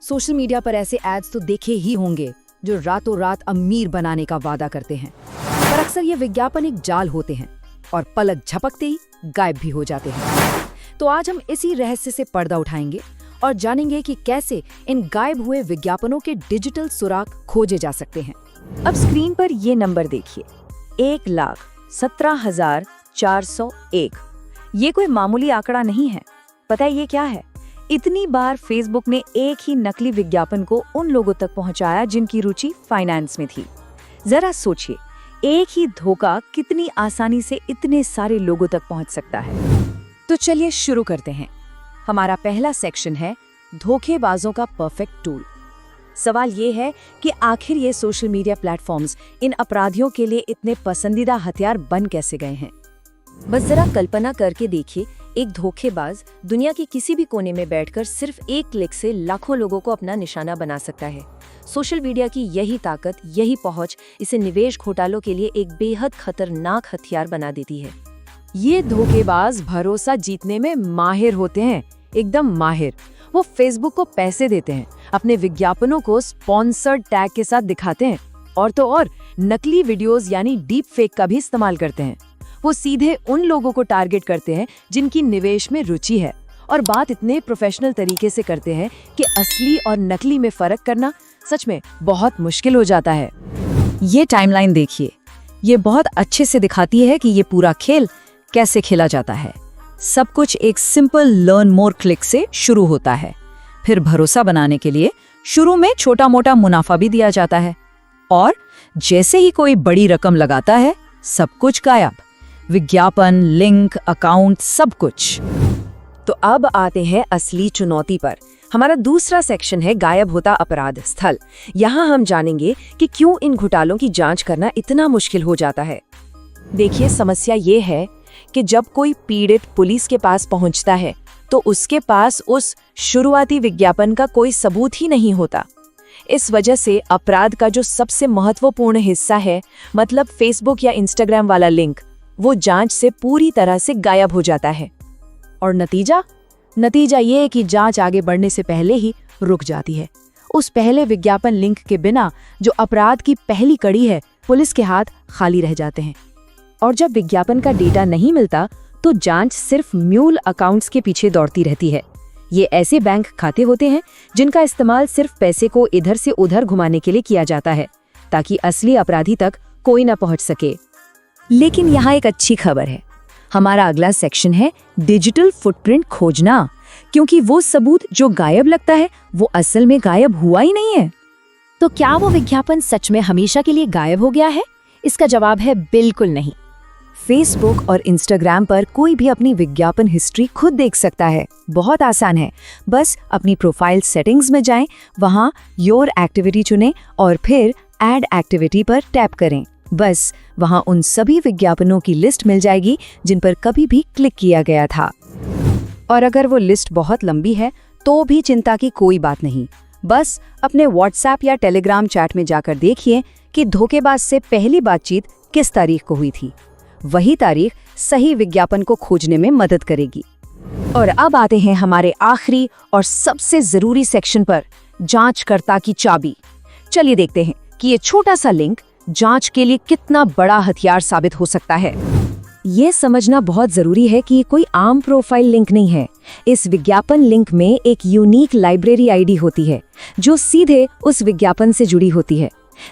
Social media पर ऐसे ads तो देखे ही होंगे जो रातों रात अमीर बनाने का वादा करते हैं, पर अक्सर ये विज्ञापन एक जाल होते हैं और पलक झपकते ही गायब भी हो जाते हैं। तो आज हम इसी रहस्य से पर्दा उठाएंगे और जानेंगे कि कैसे इन गायब हुए विज्ञापनों के डिजिटल सुराग खोजे जा सकते हैं। अब स्क्रीन पर ये नंबर देखिए, 1,17,401। ये कोई मामूली आंकड़ा नहीं है। पता है ये क्या है? इतनी बार फेसबुक ने एक ही नकली विज्ञापन को उन लोगों तक पहुंचाया जिनकी रुचि फाइनेंस में थी। जरा सोचिए, एक ही धोखा कितनी आसानी से इतने सारे लोगों तक पहुंच सकता है। तो चलिए शुरू करते हैं। हमारा पहला सेक्शन है धोखेबाजों का परफेक्ट टूल। सवाल ये है कि आखिर ये सोशल मीडिया प्लेटफॉर्म्स इन अपराधियों के लिए इतने पसंदीदा हथियार बन कैसे गए हैं। बस जरा कल्पना करके देखिए, एक धोखेबाज दुनिया के किसी भी कोने में बैठकर सिर्फ एक क्लिक से लाखों लोगों को अपना निशाना बना सकता है। सोशल मीडिया की यही ताकत, यही पहुंच इसे निवेश घोटालों के लिए एक बेहद खतरनाक हथियार बना देती है। ये धोखेबाज भरोसा जीतने में माहिर होते हैं, एकदम माहिर। वो फेसबुक को पैसे देते हैं, अपने विज्ञापनों को स्पॉन्सर्ड टैग के साथ दिखाते हैं और तो और नकली वीडियोस यानी डीप फेक का भी इस्तेमाल करते हैं। वो सीधे उन लोगों को टारगेट करते हैं जिनकी निवेश में रुचि है और बात इतने प्रोफेशनल तरीके से करते हैं कि असली और नकली में फर्क करना सच में बहुत मुश्किल हो जाता है। ये टाइमलाइन देखिए, ये बहुत अच्छे से दिखाती है कि ये पूरा खेल कैसे खेला जाता है। सब कुछ एक सिंपल लर्न मोर क्लिक से शुरू होता है। फिर भरोसा बनाने के लिए शुरू में छोटा मोटा मुनाफा भी दिया जाता है और जैसे ही कोई बड़ी रकम लगाता है, सब कुछ गायब। विज्ञापन, लिंक, अकाउंट, सब कुछ। तो अब आते हैं असली चुनौती पर। हमारा दूसरा सेक्शन है गायब होता अपराध स्थल। यहाँ हम जानेंगे कि क्यों इन घोटालों की जांच करना इतना मुश्किल हो जाता है। देखिए, समस्या ये है कि जब कोई पीड़ित पुलिस के पास पहुंचता है तो उसके पास उस शुरुआती विज्ञापन का कोई सबूत ही नहीं होता। इस वजह से अपराध का जो सबसे महत्वपूर्ण हिस्सा है, मतलब फेसबुक या इंस्टाग्राम वाला लिंक, वो जांच से पूरी तरह से गायब हो जाता है। और नतीजा ये है कि जांच आगे बढ़ने से पहले ही रुक जाती है। उस पहले विज्ञापन लिंक के बिना जो अपराध की पहली कड़ी है, पुलिस के हाथ खाली रह जाते हैं। और जब विज्ञापन का डेटा नहीं मिलता तो जांच सिर्फ म्यूल अकाउंट्स के पीछे दौड़ती रहती है। ये ऐसे बैंक खाते होते हैं जिनका इस्तेमाल सिर्फ पैसे को इधर से उधर घुमाने के लिए किया जाता है ताकि असली अपराधी तक कोई न पहुंच सके। लेकिन यहाँ एक अच्छी खबर है। हमारा अगला सेक्शन है डिजिटल फुटप्रिंट खोजना, क्योंकि वो सबूत जो गायब लगता है वो असल में गायब हुआ ही नहीं है। तो क्या वो विज्ञापन सच में हमेशा के लिए गायब हो गया है? इसका जवाब है बिल्कुल नहीं। फेसबुक और इंस्टाग्राम पर कोई भी अपनी विज्ञापन हिस्ट्री खुद देख सकता है। बहुत आसान है, बस अपनी प्रोफाइल सेटिंग्स में जाएं, वहां योर एक्टिविटी चुनें और फिर ऐड एक्टिविटी पर टैप करें। बस वहां उन सभी विज्ञापनों की लिस्ट मिल जाएगी जिन पर कभी भी क्लिक किया गया था। और अगर वो लिस्ट बहुत लंबी है तो भी चिंता की कोई बात नहीं। बस अपने व्हाट्सएप या टेलीग्राम चैट में जाकर देखिए कि धोखेबाज से पहली बातचीत किस तारीख को हुई थी। वही तारीख सही विज्ञापन को खोजने में मदद करेगी। और अब आते हैं हमारे आखिरी और सबसे जरूरी सेक्शन पर, जांचकर्ता की चाबी। चलिए देखते हैं कि ये छोटा सा लिंक जांच के लिए कितना बड़ा हथियार साबित हो सकता है। ये समझना बहुत जरूरी है कि ये कोई आम प्रोफाइल लिंक नहीं है। इस विज्ञापन लिंक में एक यूनिक लाइब्रेरी आईडी होती है जो सीधे उस विज्ञापन से जुड़ी होती है।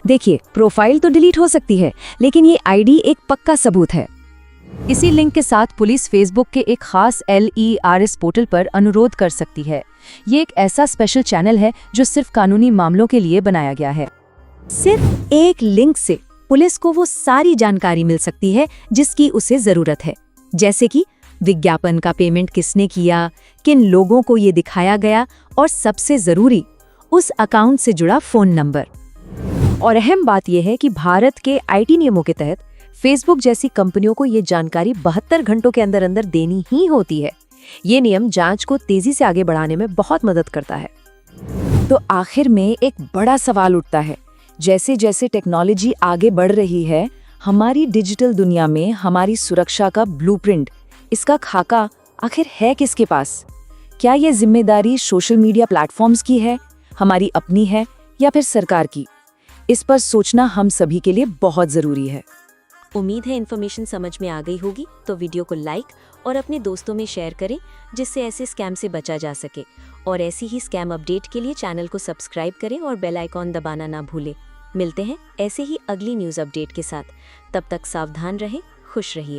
देखिए, प्रोफाइल तो डिलीट हो सकती है, लेकिन ये आईडी एक पक्का सबूत है। इसी लिंक के साथ पुलिस फेसबुक के एक खास LERS पोर्टल पर अनुरोध कर सकती है। ये एक ऐसा स्पेशल चैनल है जो सिर्फ कानूनी मामलों के लिए बनाया गया है। सिर्फ एक लिंक से पुलिस को वो सारी जानकारी मिल सकती है जिसकी उसे जरूरत है, जैसे कि विज्ञापन का पेमेंट किसने किया, किन लोगों को ये दिखाया गया और सबसे जरूरी, उस अकाउंट से जुड़ा फोन नंबर। और अहम बात यह है कि भारत के IT नियमों के तहत फेसबुक जैसी कंपनियों को ये जानकारी 72 घंटों के अंदर अंदर देनी ही होती है। ये नियम जांच को तेजी से आगे बढ़ाने में बहुत मदद करता है। तो आखिर में एक बड़ा सवाल उठता है, जैसे जैसे टेक्नोलॉजी आगे बढ़ रही है, हमारी डिजिटल दुनिया में हमारी सुरक्षा का ब्लूप्रिंट, इसका खाका आखिर है किसके पास? क्या ये जिम्मेदारी सोशल मीडिया प्लेटफॉर्म्स की है, हमारी अपनी है या फिर सरकार की? इस पर सोचना हम सभी के लिए बहुत जरूरी है। उम्मीद है इन्फॉर्मेशन समझ में आ गई होगी, तो वीडियो को लाइक और अपने दोस्तों में शेयर करें, जिससे ऐसे स्कैम से बचा जा सके। और ऐसी ही स्कैम अपडेट के लिए चैनल को सब्सक्राइब करें और बेल आइकॉन दबाना ना भूलें। मिलते हैं ऐसे ही अगली न्यूज़ अपडेट के साथ। तब तक सावधान रहें, खुश रहिए।